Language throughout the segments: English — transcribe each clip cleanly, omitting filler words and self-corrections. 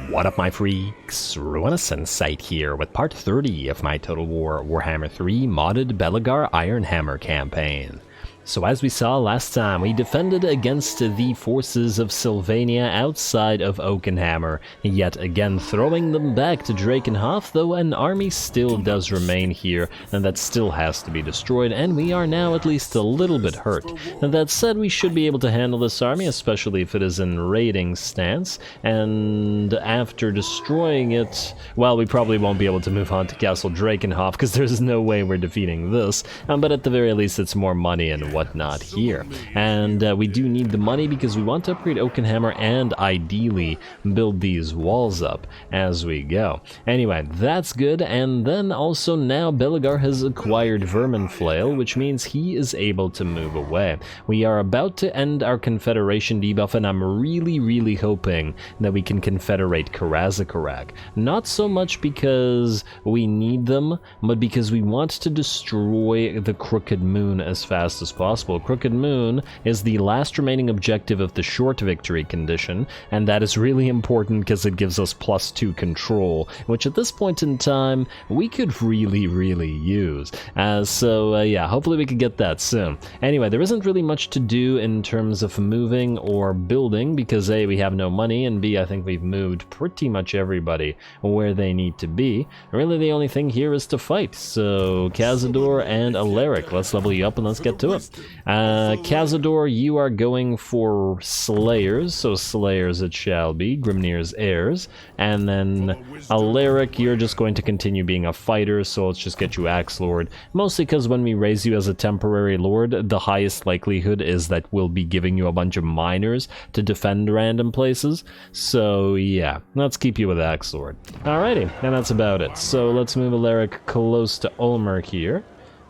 What up, my freaks? RuinusInsight here with part 30 of my Total Warhammer 3 modded Belegar Ironhammer campaign. So as we saw last time, we defended against the forces of Sylvania outside of Oakenhammer, yet again throwing them back to Drakenhof, though an army still does remain here, and that still has to be destroyed, and we are now at least a little bit hurt. And that said, we should be able to handle this army, especially if it is in raiding stance, and after destroying it, well, we probably won't be able to move on to Castle Drakenhof, because there's no way we're defeating this, but at the very least it's more money and whatnot here. And we do need the money because we want to upgrade Oakenhammer and ideally build these walls up as we go. Anyway, that's good. And then also now Belegar has acquired Vermin Flail, which means he is able to move away. We are about to end our Confederation debuff, and I'm really hoping that we can confederate Kazakit-HA. Not so much because we need them, but because we want to destroy the Crooked Moon as fast as possible. Crooked Moon is the last remaining objective of the short victory condition, and that is really important because it gives us +2 control, which at this point in time we could really use. Yeah, hopefully we could get that soon. Anyway, there isn't really much to do in terms of moving or building because A, we have no money, and B, I think we've moved pretty much everybody where they need to be. Really the only thing here is to fight. So Cazador and Alaric, let's level you up and let's get to it. Cazador, you are going for Slayers, so Slayers it shall be, Grimnir's heirs. And then Alaric, you're just going to continue being a fighter, so let's just get you Axe Lord. Mostly because when we raise you as a temporary lord, the highest likelihood is that we'll be giving you a bunch of miners to defend random places. So yeah, let's keep you with Axe Lord. Alrighty, and that's about it. So let's move Alaric close to Ulmer here.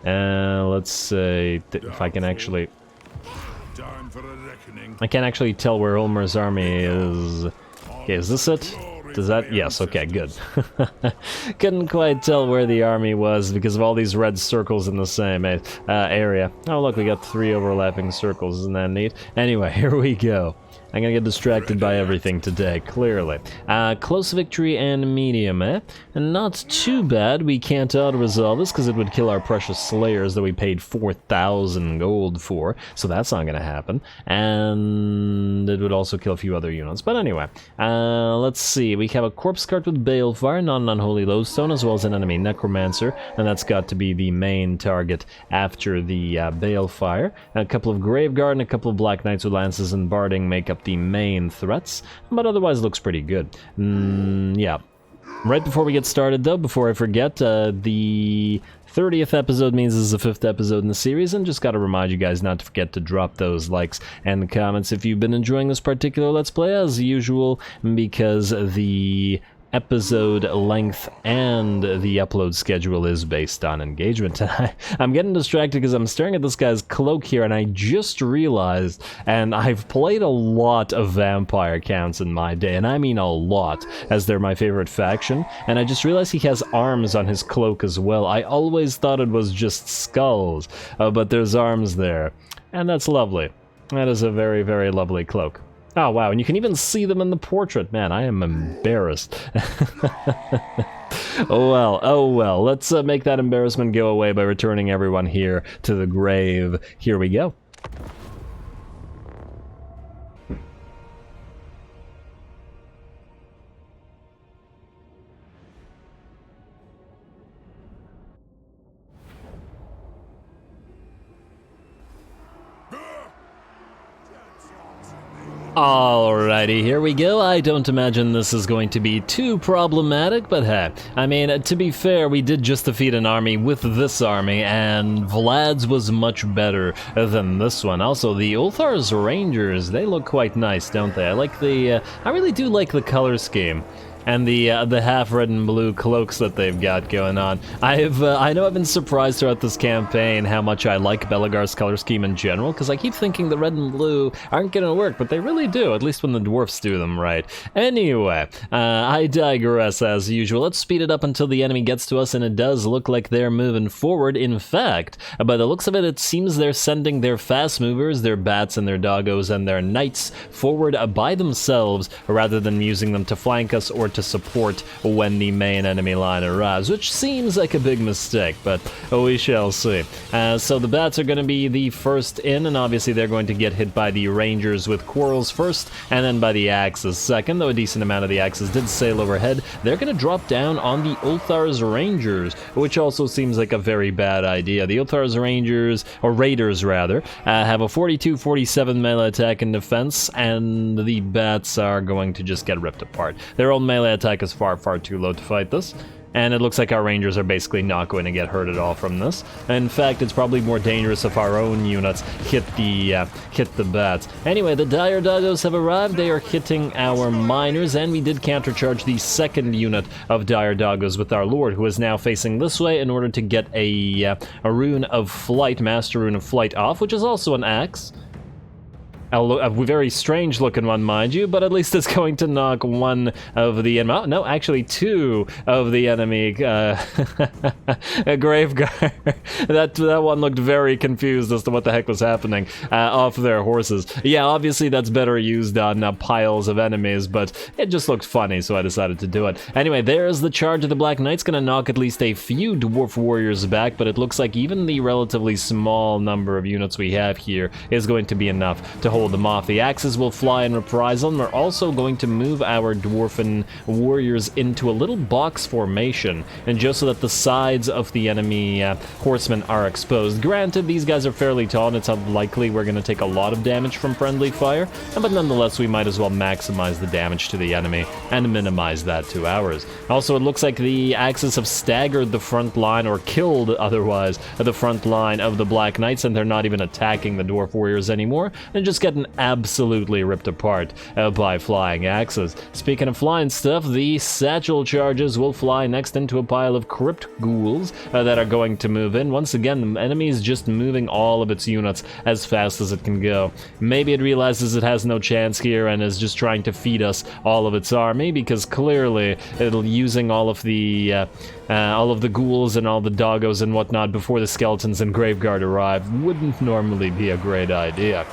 Let's say if I can actually... I can't actually tell where Ulmer's army is. Okay, is this it? Does that? Yes, okay, good. Couldn't quite tell where the army was because of all these red circles in the same area. Oh look, we got 3 overlapping circles, isn't that neat? Anyway, here we go. I'm gonna get distracted by everything today, clearly. Close victory and medium, eh? And not too bad. We can't auto-resolve this because it would kill our precious Slayers that we paid 4,000 gold for, so that's not gonna happen. And it would also kill a few other units. But anyway, let's see. We have a Corpse Cart with Balefire, not an Unholy Lodestone, as well as an enemy Necromancer, and that's got to be the main target after the Balefire. A couple of Graveguard and a couple of Black Knights with Lances and Barding make up the main threats, but otherwise looks pretty good. Yeah. Right before we get started though, before I forget, the 30th episode means this is the 5th episode in the series, and just gotta remind you guys not to forget to drop those likes and comments if you've been enjoying this particular Let's Play as usual, because the episode length and the upload schedule is based on engagement. I'm getting distracted because I'm staring at this guy's cloak here, and I just realized, and I've played a lot of vampire counts in my day, and I mean a lot, as they're my favorite faction, and I just realized he has arms on his cloak as well. I always thought it was just skulls, but there's arms there, and that's lovely. That is a very lovely cloak. Oh wow, and you can even see them in the portrait. Man, I am embarrassed. Oh well, let's make that embarrassment go away by returning everyone here to the grave. Here we go. Alrighty, here we go. I don't imagine this is going to be too problematic, but hey, I mean, to be fair, we did just defeat an army with this army, and Vlad's was much better than this one. Also, the Ulthar's Rangers, they look quite nice, don't they? I like the, I really do like the color scheme. And the half red and blue cloaks that they've got going on. I know I've been surprised throughout this campaign how much I like Belegar's color scheme in general, because I keep thinking the red and blue aren't gonna work, but they really do, at least when the dwarfs do them right. Anyway, I digress as usual. Let's speed it up until the enemy gets to us, and it does look like they're moving forward. In fact, by the looks of it, it seems they're sending their fast movers, their bats and their doggos and their knights forward by themselves, rather than using them to flank us or to support when the main enemy line arrives, which seems like a big mistake, but we shall see. So the bats are going to be the first in, and obviously they're going to get hit by the rangers with quarrels first, and then by the axes second, though a decent amount of the axes did sail overhead. They're going to drop down on the Ulthar's rangers, which also seems like a very bad idea. The Ulthar's rangers, or raiders rather, have a 42-47 melee attack and defense, and the bats are going to just get ripped apart. Their own melee attack is far too low to fight this, and it looks like our rangers are basically not going to get hurt at all from this. In fact, it's probably more dangerous if our own units hit the bats. Anyway, the dire doggos have arrived. They are hitting our miners, and we did countercharge the second unit of dire doggos with our lord, who is now facing this way in order to get a rune of flight, master rune of flight off, which is also an axe. A very strange looking one, mind you, but at least it's going to knock one of the enemy, no, actually two of the enemy a graveguard. that one looked very confused as to what the heck was happening off their horses. Yeah, obviously that's better used on piles of enemies, but it just looked funny, so I decided to do it. Anyway, there's the charge of the Black Knights, gonna knock at least a few dwarf warriors back, but it looks like even the relatively small number of units we have here is going to be enough to hold them off. The axes will fly in reprisal, and we're also going to move our dwarfen warriors into a little box formation, and just so that the sides of the enemy horsemen are exposed. Granted, these guys are fairly tall, and it's unlikely we're going to take a lot of damage from friendly fire, but nonetheless, we might as well maximize the damage to the enemy and minimize that to ours. Also, it looks like the axes have staggered the front line, or killed otherwise the front line of the Black Knights, and they're not even attacking the dwarf warriors anymore, and just getting absolutely ripped apart by flying axes. Speaking of flying stuff, the satchel charges will fly next into a pile of crypt ghouls that are going to move in. Once again, the enemy is just moving all of its units as fast as it can go. Maybe it realizes it has no chance here and is just trying to feed us all of its army, because clearly it'll using all of the ghouls and all the doggos and whatnot before the skeletons and graveguard arrive wouldn't normally be a great idea.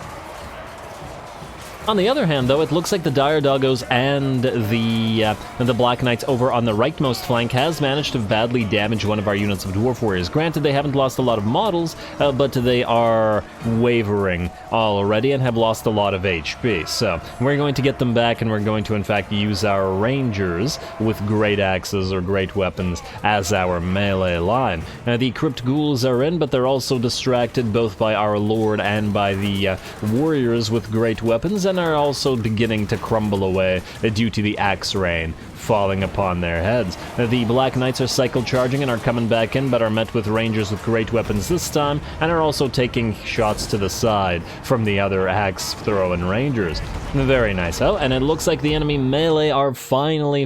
On the other hand, though, it looks like the dire doggos and the Black Knights over on the rightmost flank has managed to badly damage one of our units of dwarf warriors. Granted, they haven't lost a lot of models, but they are wavering already and have lost a lot of HP. So we're going to get them back, and we're going to, in fact, use our rangers with great axes or great weapons as our melee line. The crypt ghouls are in, but they're also distracted both by our lord and by the warriors with great weapons, and are also beginning to crumble away due to the axe rain falling upon their heads. The Black Knights are cycle charging and are coming back in, but are met with rangers with great weapons this time, and are also taking shots to the side from the other axe throwing rangers. Very nice. Oh, and it looks like the enemy melee are finally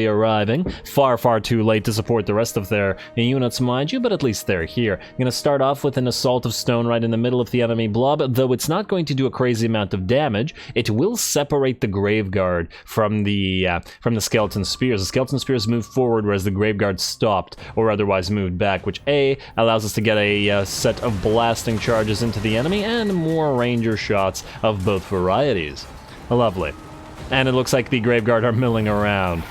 arriving. Far too late to support the rest of their units, mind you, but at least they're here. I'm going to start off with an assault of stone right in the middle of the enemy blob, though it's not going to do a crazy amount of damage. It will separate the graveguard from the skeleton spears. The skeleton spears moved forward, whereas the graveguard stopped or otherwise moved back, which allows us to get a set of blasting charges into the enemy and more ranger shots of both varieties. Lovely. And it looks like the graveguard are milling around.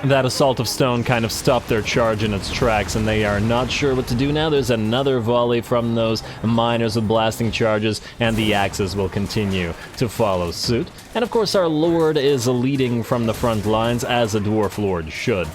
That assault of stone kind of stopped their charge in its tracks, and they are not sure what to do now. There's another volley from those miners with blasting charges, and the axes will continue to follow suit. And of course, our lord is leading from the front lines, as a dwarf lord should.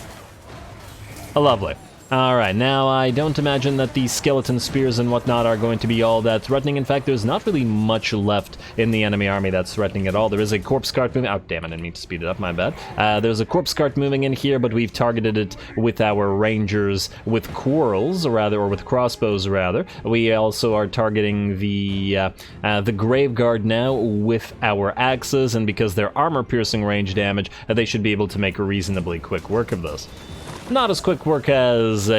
Lovely. Alright, now I don't imagine that the skeleton spears and whatnot are going to be all that threatening. In fact, there's not really much left in the enemy army that's threatening at all. There is a corpse cart moving. Oh, damn it, I didn't mean to speed it up, my bad. There's a corpse cart moving in here, but we've targeted it with our rangers with quarrels, or with crossbows, rather. We also are targeting the grave guard now with our axes, and because they're armor-piercing range damage, they should be able to make reasonably quick work of this. Not as quick work as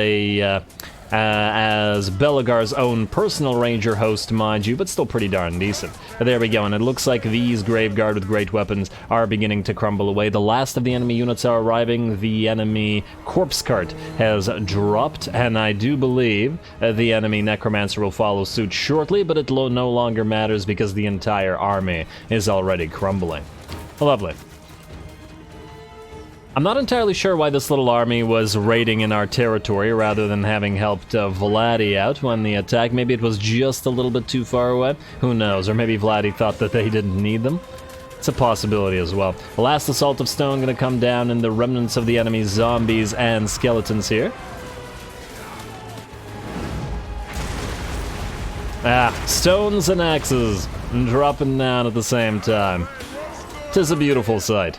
as Belegar's own personal ranger host, mind you, but still pretty darn decent. There we go, and it looks like these Graveguard with great weapons are beginning to crumble away. The last of the enemy units are arriving. The enemy corpse cart has dropped, and I do believe the enemy necromancer will follow suit shortly, but it no longer matters because the entire army is already crumbling. Lovely. I'm not entirely sure why this little army was raiding in our territory rather than having helped Vladi out when the attack. Maybe it was just a little bit too far away. Who knows? Or maybe Vladi thought that they didn't need them. It's a possibility as well. The last assault of stone going to come down in the remnants of the enemy's zombies and skeletons here. Stones and axes dropping down at the same time. 'Tis a beautiful sight.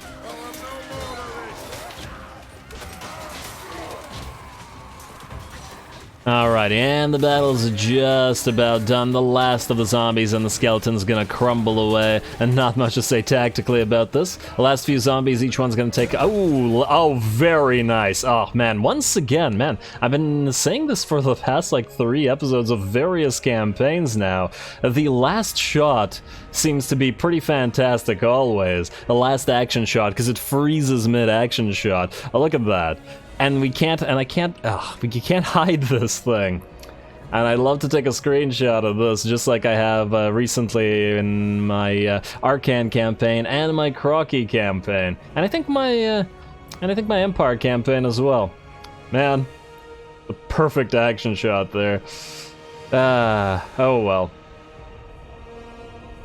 Alright, and the battle's just about done. The last of the zombies and the skeletons gonna crumble away, and not much to say tactically about this. The last few zombies, each one's gonna take... Oh, very nice. Oh, man, once again, man, I've been saying this for the past, like, 3 episodes of various campaigns now. The last shot seems to be pretty fantastic always. The last action shot, because it freezes mid-action shot. Oh, look at that. And you can't hide this thing. And I'd love to take a screenshot of this, just like I have recently in my Arcan campaign and my Crocky campaign, and I think my Empire campaign as well. Man, the perfect action shot there. Oh well.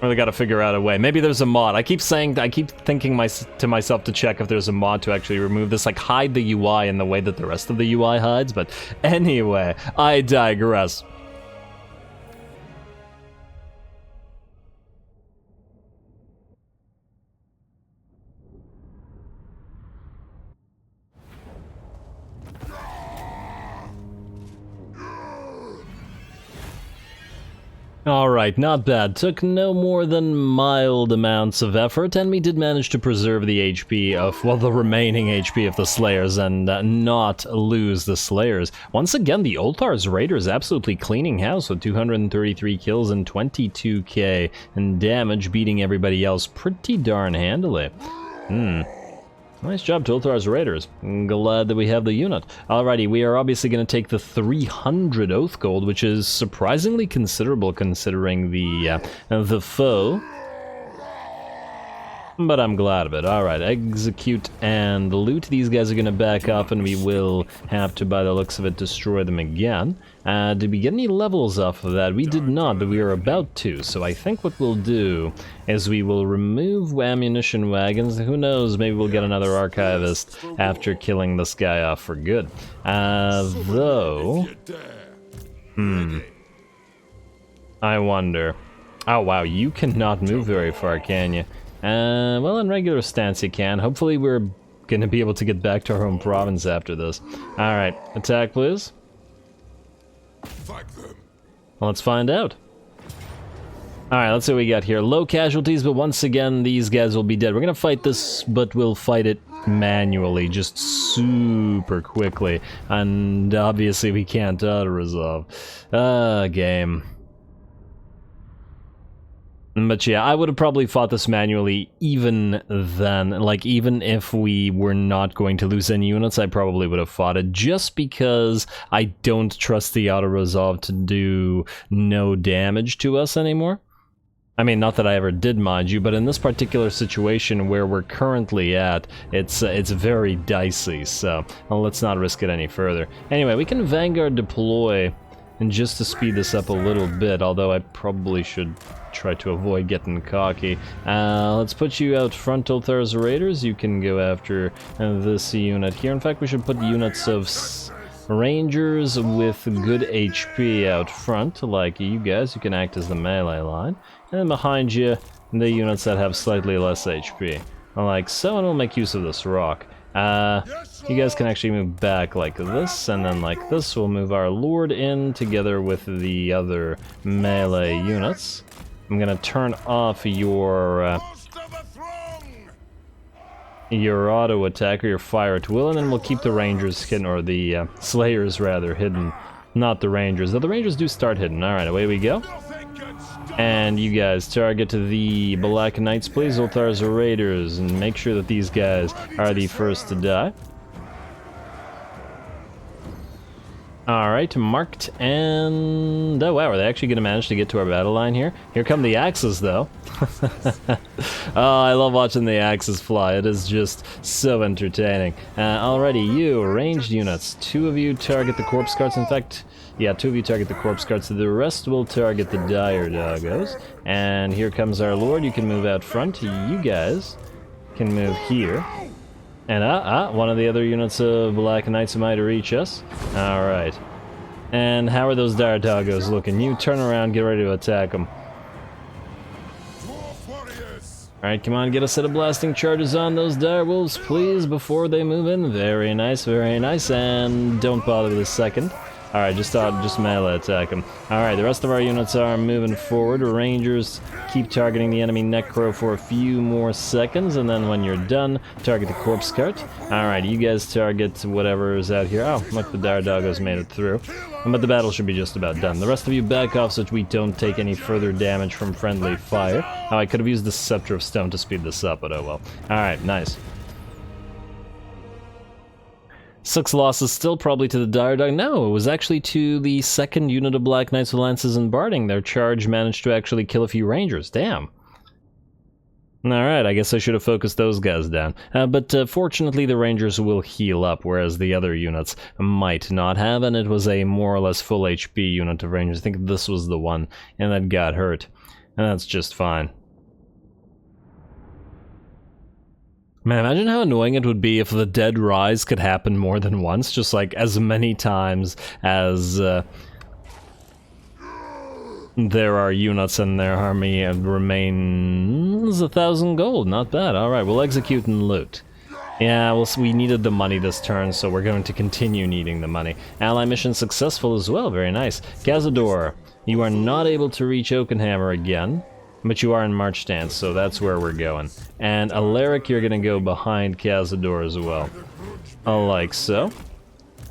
Really got to figure out a way. Maybe there's a mod. I keep thinking to myself to check if there's a mod to actually remove this, like hide the UI in the way that the rest of the UI hides, but anyway, I digress. Alright, not bad. Took no more than mild amounts of effort, and we did manage to preserve the HP of, well, the remaining HP of the Slayers and not lose the Slayers. Once again, the Ultar's Raiders absolutely cleaning house with 233 kills and 22k in damage, beating everybody else pretty darn handily. Nice job, Toltar's Raiders. I'm glad that we have the unit. Alrighty, we are obviously going to take the 300 Oath Gold, which is surprisingly considerable considering the foe. But I'm glad of it. Alright, execute and loot. These guys are going to back up, and we will have to, by the looks of it, destroy them again. Did we get any levels off of that? We did not, but we are about to. So I think what we'll do is we will remove ammunition wagons. Who knows, maybe we'll get another archivist after killing this guy off for good. Though... I wonder. Oh wow, you cannot move very far, can you? Well, in regular stance you can. Hopefully we're gonna be able to get back to our home province after this. Alright, attack please. Well, let's find out. Alright, let's see what we got here. Low casualties, but once again, these guys will be dead. We're gonna fight this, but we'll fight it manually, just super quickly. And obviously we can't auto-resolve. Game. But yeah, I would have probably fought this manually even then. Like, even if we were not going to lose any units, I probably would have fought it, just because I don't trust the auto-resolve to do no damage to us anymore. I mean, not that I ever did, mind you, but in this particular situation where we're currently at, it's very dicey, so well, let's not risk it any further. Anyway, we can Vanguard deploy, and just to speed this up a little bit, although I probably should try to avoid getting cocky. Let's put you out front, Ulthar's Raiders. You can go after this unit here. In fact, we should put units of Rangers with good HP out front, like you guys, you can act as the melee line. And then behind you, the units that have slightly less HP. Like so, and we'll make use of this rock. You guys can actually move back like this, and then like this. We'll move our lord in together with the other melee units. I'm gonna turn off your auto attack or your fire at will, and then we'll keep the rangers hidden, or the slayers rather, hidden. Not the rangers, though the rangers do start hidden. Alright, away we go. And you guys target the Black Knights, please, Ulthars or Raiders, and make sure that these guys are the first to die. Alright, marked, and... oh wow, are they actually going to manage to get to our battle line here? Here come the axes, though. Oh, I love watching the axes fly. It is just so entertaining. Alrighty, you, ranged units. 2 of you target the corpse carts. In fact, yeah, 2 of you target the corpse carts. The rest will target the dire doggos. And here comes our lord. You can move out front. You guys can move here. And one of the other units of Black Knights might reach us. Alright. And how are those dire doggos looking? You turn around, get ready to attack them. Alright, come on, get a set of blasting charges on those dire wolves, please, before they move in. Very nice, and don't bother with a second. Alright, just melee attack them. Alright, the rest of our units are moving forward. Rangers keep targeting the enemy necro for a few more seconds, and then when you're done, target the corpse cart. Alright, you guys target whatever is out here. Oh, look, the dire doggos made it through. But the battle should be just about done. The rest of you back off so that we don't take any further damage from friendly fire. Oh, I could have used the Scepter of Stone to speed this up, but oh well. Alright, nice. 6 losses still probably to the dire dog. No, it was actually to the second unit of Black Knights with Lances and Barding. Their charge managed to actually kill a few rangers. Damn. Alright, I guess I should have focused those guys down. But fortunately the rangers will heal up, whereas the other units might not have, and it was a more or less full HP unit of rangers. I think this was the one, and that got hurt. And that's just fine. Man, imagine how annoying it would be if the dead rise could happen more than once, just like as many times as there are units in their army, and remains 1,000 gold. Not bad. Alright, we'll execute and loot. Yeah, well, we needed the money this turn, so we're going to continue needing the money. Ally mission successful as well, very nice. Cazador, you are not able to reach Oakenhammer again. But you are in March stance, so that's where we're going. And Alaric, you're gonna go behind Cazador as well. Like so.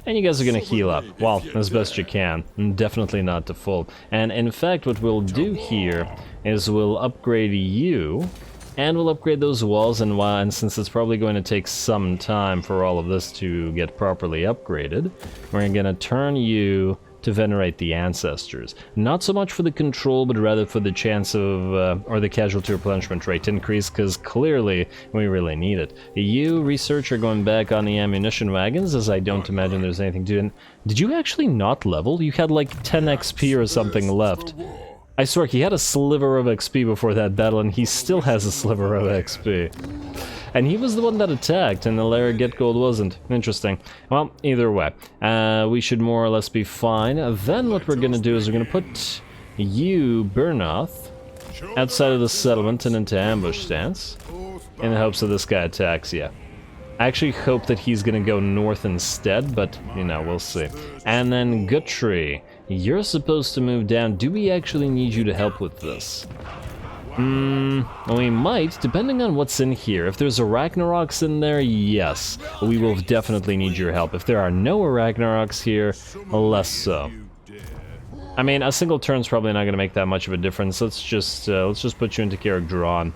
And you guys are gonna heal up. Well, as best you can. Definitely not to full. And in fact, what we'll do here is we'll upgrade you, and we'll upgrade those walls, and since it's probably going to take some time for all of this to get properly upgraded, we're gonna turn you to venerate the ancestors. Not so much for the control, but rather for the chance of, or the casualty replenishment rate increase, because clearly we really need it. You, researcher, going back on the ammunition wagons, as I don't imagine there's anything to do. Did you actually not level? You had like 10 XP or something left. I swear, he had a sliver of XP before that battle, and he still has a sliver of XP. And he was the one that attacked, and the Lair Get Gold wasn't. Interesting. Well, either way, we should more or less be fine. Then what we're gonna do is we're gonna put you, Burnoth, outside of the settlement and into ambush stance, in the hopes that this guy attacks you. I actually hope that he's gonna go north instead, but, you know, we'll see. And then Guthrie, you're supposed to move down. Do we actually need you to help with this? We might, depending on what's in here. If there's Arachnaroks in there, yes, we will definitely need your help. If there are no Arachnaroks here, less so. I mean, a single turn's probably not going to make that much of a difference. Let's just put you into Karak Drawn.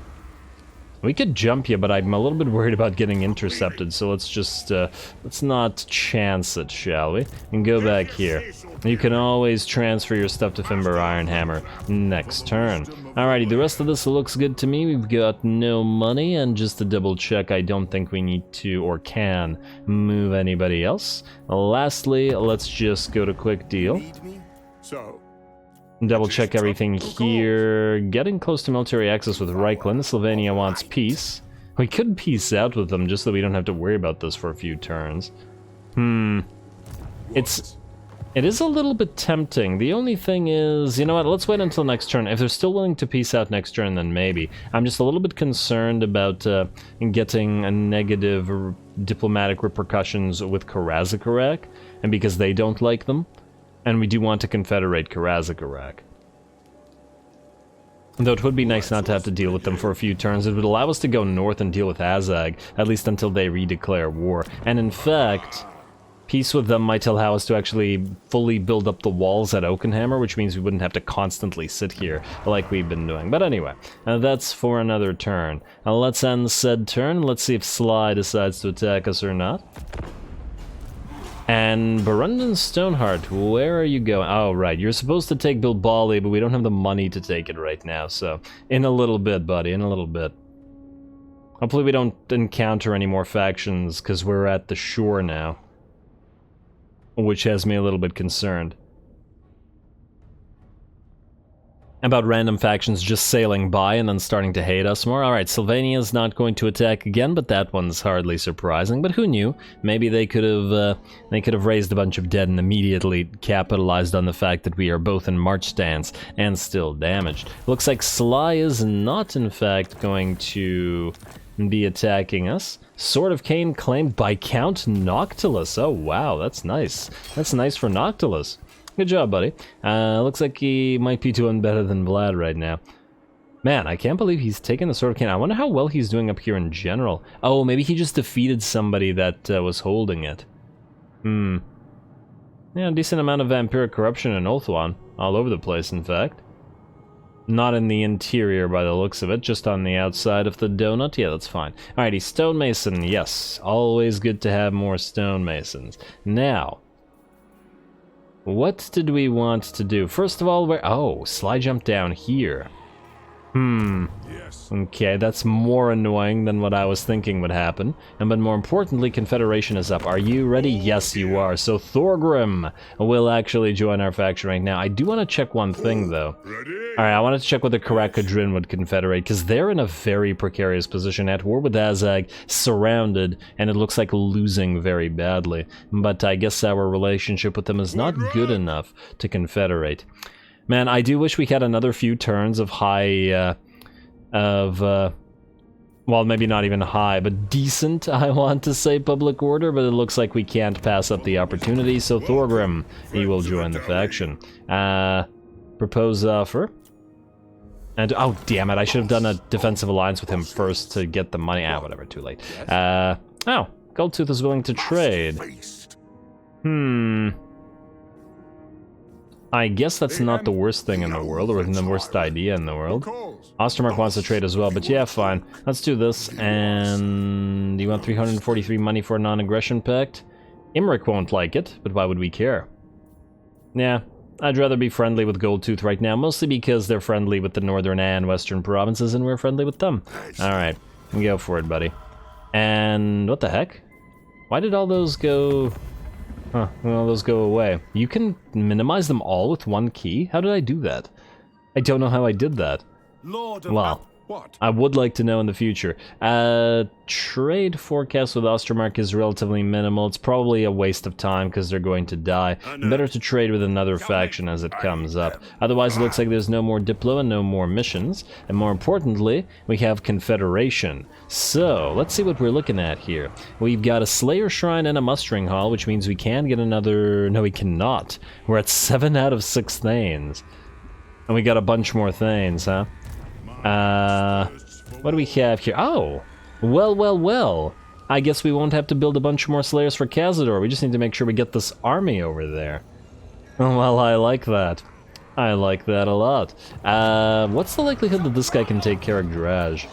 We could jump you, but I'm a little bit worried about getting intercepted, so let's not chance it, shall we? And go back here. You can always transfer your stuff to Fimber Ironhammer next turn. Alrighty, the rest of this looks good to me. We've got no money, and just to double check, I don't think we need to or can move anybody else. Lastly, let's just go to quick deal. Double check everything here. Getting close to military access with Reichland. Sylvania wants peace. We could peace out with them just so we don't have to worry about this for a few turns. It is a little bit tempting. The only thing is, you know what, let's wait until next turn. If they're still willing to peace out next turn, then maybe. I'm just a little bit concerned about getting a negative diplomatic repercussions with Kazakh, and because they don't like them. And we do want to confederate Kazakh. Though it would be nice not to have to deal with them for a few turns. It would allow us to go north and deal with Azag, at least until they redeclare war. And in fact, peace with them might allow us to actually fully build up the walls at Oakenhammer, which means we wouldn't have to constantly sit here like we've been doing. But anyway, that's for another turn. Let's end said turn. Let's see if Sly decides to attack us or not. And Barundan Stoneheart, where are you going? Oh, right, you're supposed to take Bilbali, but we don't have the money to take it right now, so in a little bit, buddy, in a little bit. Hopefully we don't encounter any more factions, because we're at the shore now. Which has me a little bit concerned about random factions just sailing by and then starting to hate us more. Alright, Sylvania's not going to attack again, but that one's hardly surprising. But who knew? Maybe they could have raised a bunch of dead and immediately capitalized on the fact that we are both in march stance and still damaged. Looks like Sly is not, in fact, going to be attacking us. Sword of Cain claimed by Count Noctilus. Oh, wow, that's nice. That's nice for Noctilus. Good job, buddy. Looks like he might be doing better than Vlad right now. Man, I can't believe he's taken the Sword of Cain. I wonder how well he's doing up here in general. Oh, maybe he just defeated somebody that was holding it. Yeah, a decent amount of vampiric corruption in Ulthuan. All over the place, in fact. Not in the interior by the looks of it, just on the outside of the donut. Yeah, that's fine. Alrighty, stonemason, yes. Always good to have more stonemasons. Now, what did we want to do? First of all, oh, Sly jump down here. Yes. Okay, that's more annoying than what I was thinking would happen. But more importantly, Confederation is up. Are you ready? Yes, you are. So Thorgrim will actually join our faction right now. I do want to check one thing, though. Alright, I wanted to check whether Karak would confederate, because they're in a very precarious position, at war with Azag, surrounded, and it looks like losing very badly. But I guess our relationship with them is not good enough to confederate. Man, I do wish we had another few turns of high, well, maybe not even high, but decent, I want to say, public order, but it looks like we can't pass up the opportunity, so Thorgrim, he will join the faction. Propose offer. And, oh, damn it, I should have done a defensive alliance with him first to get the money. Ah, whatever, too late. Oh, Goldtooth is willing to trade. I guess that's not the worst thing in the world, or the worst idea in the world. Ostermark wants to trade as well, but yeah, fine. Let's do this, and you want 343 money for a non-aggression pact? Imric won't like it, but why would we care? Yeah, I'd rather be friendly with Goldtooth right now, mostly because they're friendly with the northern and western provinces, and we're friendly with them. Alright, go for it, buddy. And what the heck? Why did all those go... Huh, well, those go away. You can minimize them all with one key? How did I do that? I don't know how I did that. Well, I would like to know in the future. Trade forecast with Ostermark is relatively minimal. It's probably a waste of time because they're going to die. Better to trade with another faction as it comes up. Otherwise, it looks like there's no more Diplo and no more missions. And more importantly, we have Confederation. So, let's see what we're looking at here. We've got a Slayer Shrine and a Mustering Hall, which means we can get another... No, we cannot. We're at 7 out of 6 Thanes. And we got a bunch more Thanes, huh? What do we have here? Oh! Well. I guess we won't have to build a bunch more Slayers for Cazador. We just need to make sure we get this army over there. Well, I like that. I like that a lot. What's the likelihood that this guy can take Karak Draj?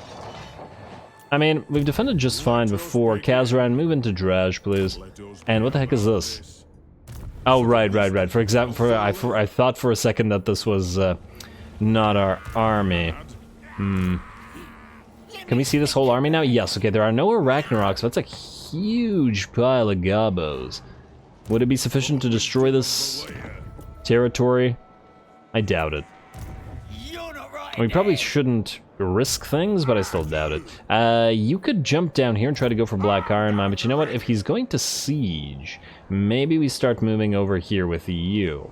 I mean, we've defended just fine before. Kazran, move into Draj, please. And what the heck is this? Oh, right. For example, I thought for a second that this was not our army. Can we see this whole army now? Yes, okay, there are no Arachnaroks, but that's a huge pile of gobos. Would it be sufficient to destroy this territory? I doubt it. We probably shouldn't risk things, but I still doubt it. You could jump down here and try to go for Black Iron Mine, but you know what? If he's going to siege, maybe we start moving over here with you.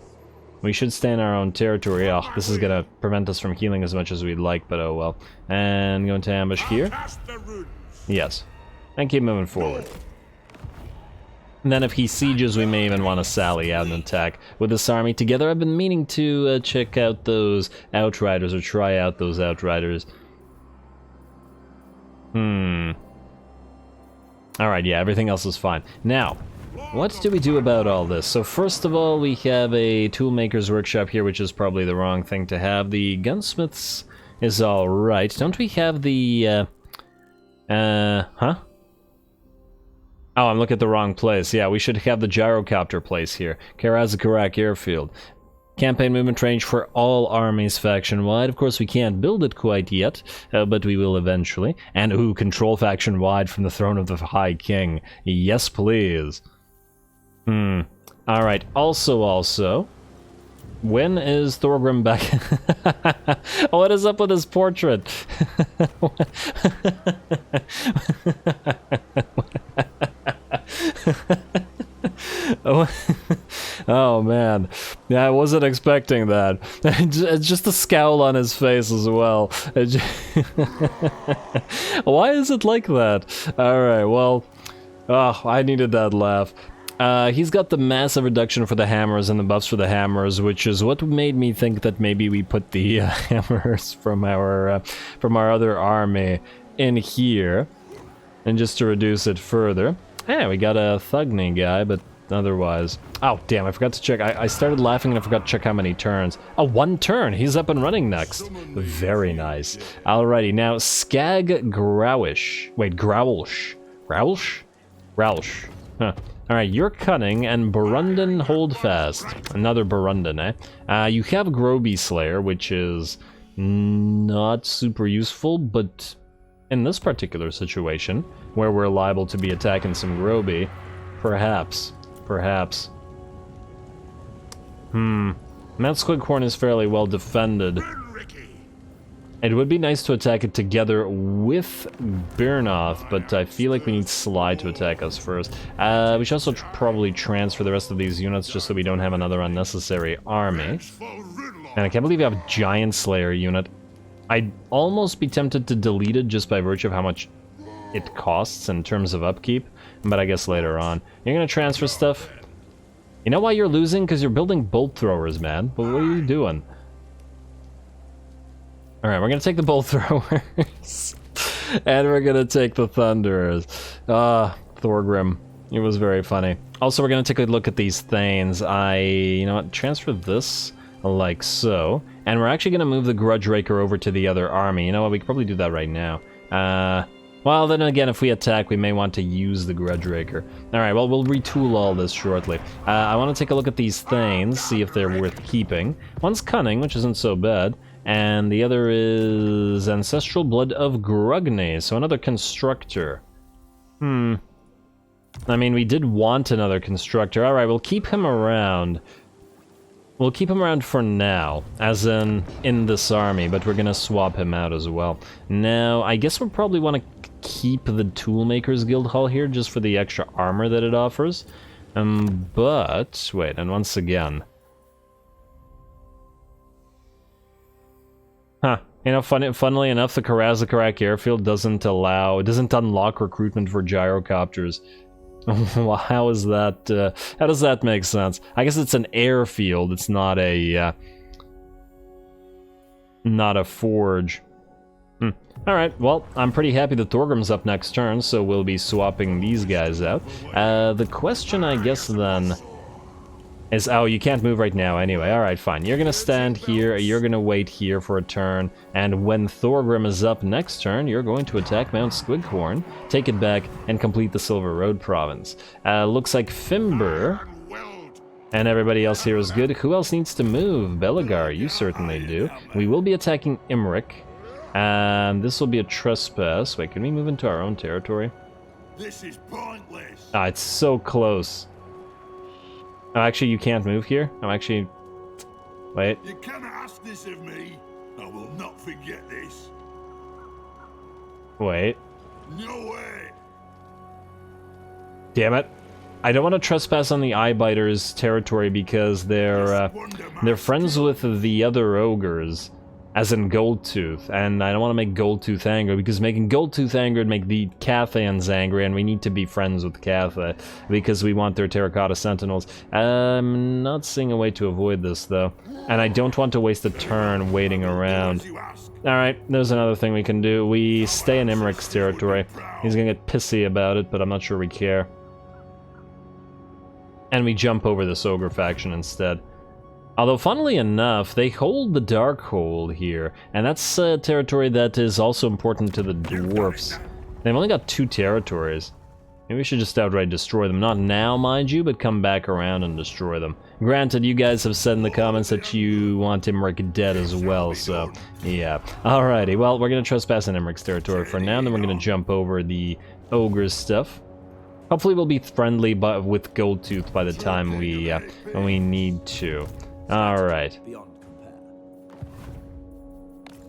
We should stay in our own territory. Oh, this is gonna prevent us from healing as much as we'd like, but oh well. And go into ambush here. Yes. And keep moving forward. And then if he sieges, we may even want to sally out and attack with this army together. I've been meaning to check out those Outriders, or try out those Outriders. Alright, yeah, everything else is fine. Now, what do we do about all this? So first of all, we have a toolmaker's workshop here, which is probably the wrong thing to have. The gunsmiths is alright. Don't we have the, huh? Oh, I'm looking at the wrong place. Yeah, we should have the gyrocopter place here. Karak Airfield. Campaign movement range for all armies faction-wide. Of course, we can't build it quite yet, but we will eventually. And, ooh, control faction-wide from the throne of the High King. Yes, please. Alright, also... When is Thorgrim back? What is up with his portrait? Oh man, yeah, I wasn't expecting that. It's just a scowl on his face as well. Why is it like that? Alright, well, oh, I needed that laugh. He's got the massive reduction for the hammers and the buffs for the hammers, which is what made me think that maybe we put the hammers from our other army in here, and just to reduce it further. Yeah, we got a Thugny guy, but otherwise... Oh, damn, I forgot to check. I started laughing and I forgot to check how many turns. Oh, 1 turn! He's up and running next. Very nice. Alrighty, now Skag Growish. Wait, Growlsh. Growlsh? Growlsh. Huh. Alright, you're cunning, and Burundan Holdfast. Another Burundan, eh? You have Groby Slayer, which is not super useful, but in this particular situation, where we're liable to be attacking some Groby, perhaps. Mount Squighorn is fairly well defended. It would be nice to attack it together with Birnoth, but I feel like we need Sly to attack us first. We should also probably transfer the rest of these units just so we don't have another unnecessary army. And I can't believe you have a Giant Slayer unit. I'd almost be tempted to delete it just by virtue of how much it costs in terms of upkeep, but I guess later on. You're gonna transfer stuff? You know why you're losing? Because you're building bolt throwers, man. But what are you doing? Alright, we're gonna take the bolt throwers. And we're gonna take the thunderers. Thorgrim. It was very funny. Also, we're gonna take a look at these Thanes. You know what, transfer this like so. And we're actually gonna move the Grudge Raker over to the other army. You know what, we could probably do that right now. Well, then again, if we attack, we may want to use the Grudge Raker. Alright, well, we'll retool all this shortly. I want to take a look at these Thanes, see if they're worth keeping. One's Cunning, which isn't so bad. And the other is Ancestral Blood of Grugny, so another Constructor. I mean, we did want another Constructor. Alright, we'll keep him around. We'll keep him around for now, as in this army, but we're gonna swap him out as well. Now, I guess we'll probably want to keep the Toolmakers Guild Hall here, just for the extra armor that it offers. But, wait, and once again... Huh. You know, funnily enough, the Karak Airfield doesn't unlock recruitment for gyrocopters. Well, how is that, how does that make sense? I guess it's an airfield, it's not a forge. Alright, well, I'm pretty happy that Thorgrim's up next turn, so we'll be swapping these guys out. The question, I guess, then... is, oh, you can't move right now anyway. Alright, fine. You're gonna stand here, you're gonna wait here for a turn, and when Thorgrim is up next turn, you're going to attack Mount Squighorn, take it back, and complete the Silver Road province. Looks like Fimber and everybody else here is good. Who else needs to move? Belegar, you certainly do. We will be attacking Imric, and this will be a trespass. Wait, can we move into our own territory? This is pointless. Ah, it's so close. Oh, actually, you can't move here? I'm actually... Wait. You cannot ask this of me. I will not forget this. Wait. No way. Damn it. I don't want to trespass on the Eyebiters' territory because they're friends with the other ogres, as in Goldtooth, and I don't want to make Goldtooth angry, because making Goldtooth angry would make the Cathans angry, and we need to be friends with Catha, because we want their Terracotta Sentinels. I'm not seeing a way to avoid this, though, and I don't want to waste a turn waiting around. Alright, there's another thing we can do. We stay in Imric's territory. He's gonna get pissy about it, but I'm not sure we care. And we jump over this ogre faction instead. Although, funnily enough, they hold the Darkhold here, and that's a territory that is also important to the Dwarfs. They've only got 2 territories. Maybe we should just outright destroy them. Not now, mind you, but come back around and destroy them. Granted, you guys have said in the comments that you want Imric dead as well, so yeah. Alrighty, well, we're gonna trespass in Imric's territory for now, and then we're gonna jump over the ogre's stuff. Hopefully we'll be friendly with Goldtooth by the time we need to. Alright.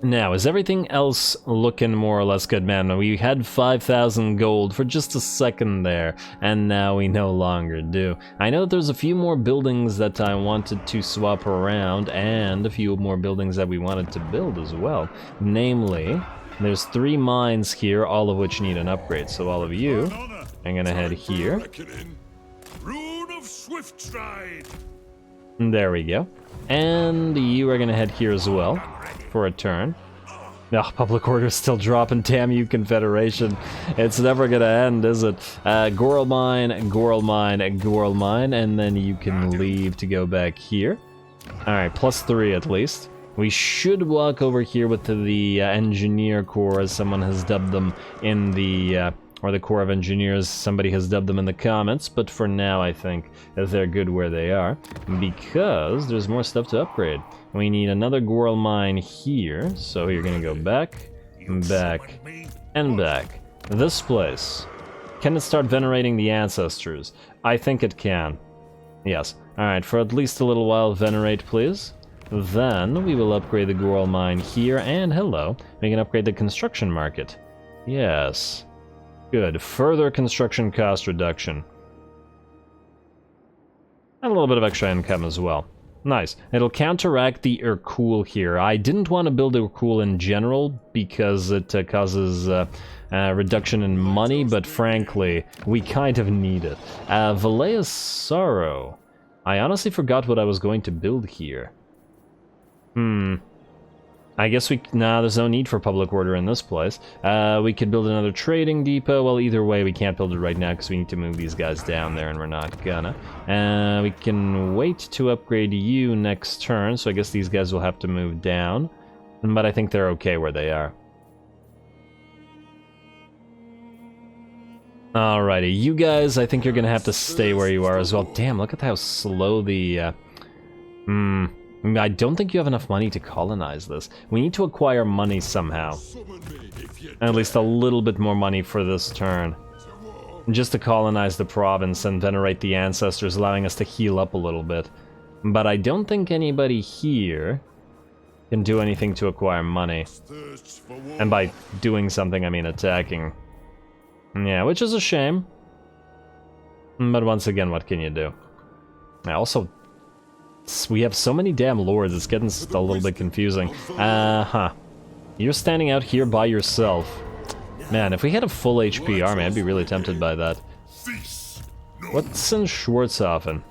Now, is everything else looking more or less good? Man, we had 5,000 gold for just a second there, and now we no longer do. I know that there's a few more buildings that I wanted to swap around, and a few more buildings that we wanted to build as well. Namely, there's 3 mines here, all of which need an upgrade, so all of you, I'm gonna head here. There we go. And you are gonna head here as well for a turn. Oh, public order's still dropping. Damn you, Confederation. It's never gonna end, is it? Goral mine, Goral mine, Goral mine, and then you can leave to go back here. Alright, +3 at least. We should walk over here with the Engineer Corps, as someone has dubbed them in the... or the Corps of Engineers, somebody has dubbed them in the comments, but for now I think that they're good where they are, because there's more stuff to upgrade. We need another Goral mine here, so you're gonna go back, back, and back. This place, can it start venerating the ancestors? I think it can. Yes. Alright, for at least a little while, venerate please. Then we will upgrade the Goral mine here, and hello, we can upgrade the construction market. Yes. Good. Further construction cost reduction. And a little bit of extra income as well. Nice. It'll counteract the Urkul here. I didn't want to build Urkul in general because it causes reduction in money, but frankly, we kind of need it. Valea's Sorrow. I honestly forgot what I was going to build here. I guess nah, there's no need for public order in this place. We could build another trading depot. Well, either way, we can't build it right now because we need to move these guys down there, and we're not gonna. We can wait to upgrade you next turn, so I guess these guys will have to move down. But I think they're okay where they are. Alrighty, you guys, I think you're gonna have to stay where you are as well. Damn, look at how slow the... I don't think you have enough money to colonize this. We need to acquire money somehow. At least a little bit more money for this turn. Just to colonize the province and venerate the ancestors, allowing us to heal up a little bit. But I don't think anybody here can do anything to acquire money. And by doing something, I mean attacking. Yeah, which is a shame. But once again, what can you do? I also... We have so many damn lords, it's getting a little bit confusing. You're standing out here by yourself. Man, if we had a full HP army, I'd be really tempted by that. What's in Schwarzhofen?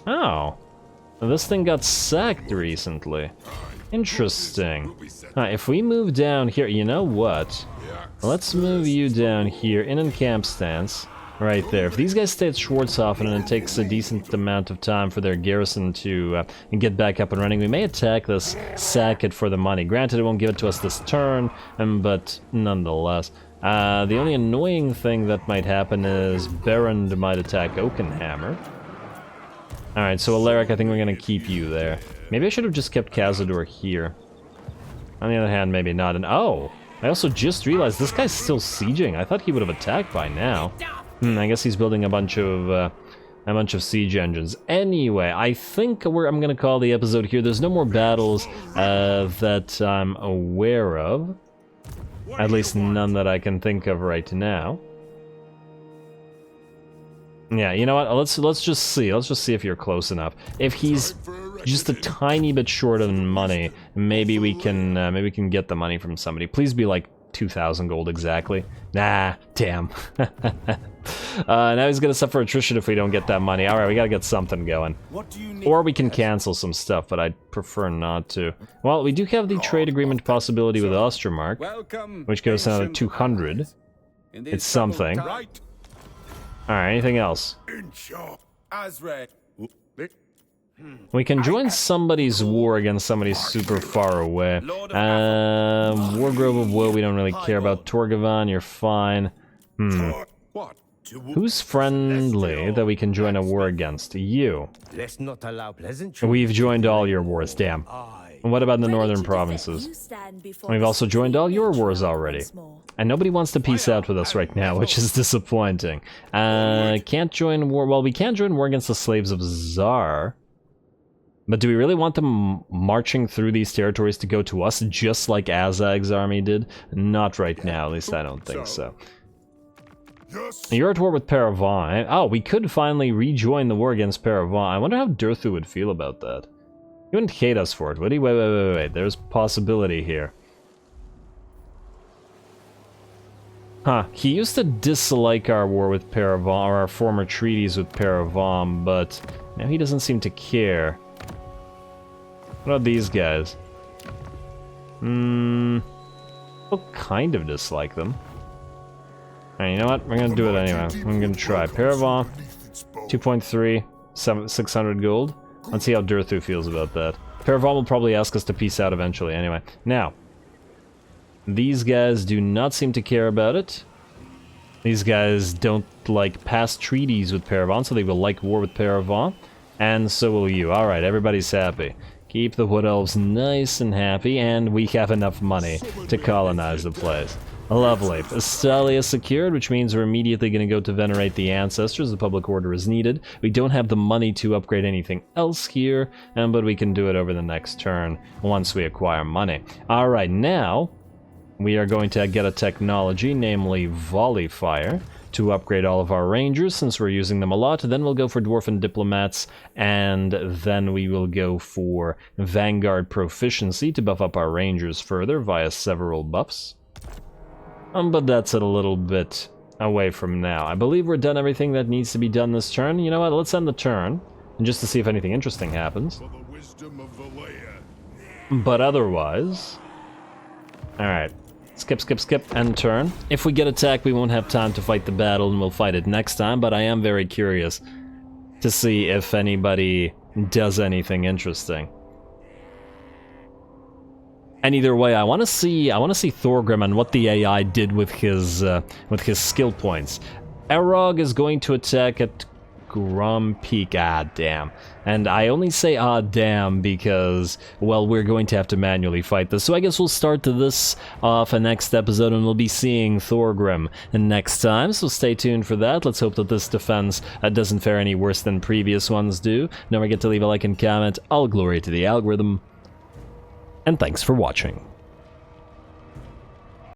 Oh. This thing got sacked recently. Interesting. If we move down here, you know what? Let's move you down here in camp stance. Right there. If these guys stay at Schwarzhofen and it takes a decent amount of time for their garrison to get back up and running, we may attack this, sack it for the money. Granted, it won't give it to us this turn, but nonetheless. The only annoying thing that might happen is Berend might attack Oakenhammer. Alright, so Alaric, I think we're going to keep you there. Maybe I should have just kept Cazador here. On the other hand, maybe not. And oh! I also just realized this guy's still sieging. I thought he would have attacked by now. I guess he's building a bunch of a bunch of siege engines. Anyway, I think I'm gonna call the episode here. There's no more battles that I'm aware of. At least none that I can think of right now. Yeah, you know what? Let's just see. Let's just see if you're close enough. If he's just a tiny bit short on money, maybe we can get the money from somebody. Please be like 2,000 gold exactly. Nah, damn. Now he's gonna suffer attrition if we don't get that money. All right, we gotta get something going. Or we can cancel some stuff, but I'd prefer not to. Well, we do have the trade agreement possibility with Ostermark, which goes down to 200. It's something. Alright, anything else? We can join somebody's war against somebody super far away. Wargrove of Woe, we don't really care about. Torgavan, you're fine. Who's friendly that we can join a war against? You. We've joined all your wars, damn. And what about the northern provinces? We've also joined all your wars already. And nobody wants to peace out with us right now, which is disappointing. Can't join war. Well, we can join war against the slaves of Tsar. But do we really want them marching through these territories to go to us, just like Azag's army did? Not right now, at least I don't think so. You're at war with Paravan. Oh, we could finally rejoin the war against Paravan. I wonder how Durthu would feel about that. He wouldn't hate us for it, would he? Wait. There's possibility here. Huh, he used to dislike our war with Paravan, or our former treaties with Paravan, but now he doesn't seem to care. What about these guys? We'll kind of dislike them. Alright, you know what? We're gonna do it anyway. I'm gonna try. Paravan, 2.3, 600 gold. Let's see how Durthu feels about that. Paravan will probably ask us to peace out eventually anyway. Now, these guys do not seem to care about it. These guys don't like past treaties with Paravan, so they will like war with Paravan. And so will you. Alright, everybody's happy. Keep the Wood Elves nice and happy, and we have enough money to colonize the place. Lovely. Astalia secured, which means we're immediately going to go to venerate the ancestors. The public order is needed. We don't have the money to upgrade anything else here, but we can do it over the next turn once we acquire money. Alright, now we are going to get a technology, namely Volley Fire, to upgrade all of our rangers since we're using them a lot. Then we'll go for Dwarfen Diplomats, and then we will go for Vanguard Proficiency to buff up our rangers further via several buffs. But that's a little bit away from now. I believe we're done everything that needs to be done this turn. You know what, let's end the turn, just to see if anything interesting happens. But otherwise... Alright. Skip, end turn. If we get attacked, we won't have time to fight the battle, and we'll fight it next time, but I am very curious to see if anybody does anything interesting. And either way, I want to see Thorgrim and what the AI did with his skill points. Erog is going to attack at Grom Peak. Ah, damn. And I only say ah, damn because, well, we're going to have to manually fight this. So I guess we'll start this off a next episode, and we'll be seeing Thorgrim next time. So stay tuned for that. Let's hope that this defense doesn't fare any worse than previous ones do. Don't forget to leave a like and comment. All glory to the algorithm. And thanks for watching.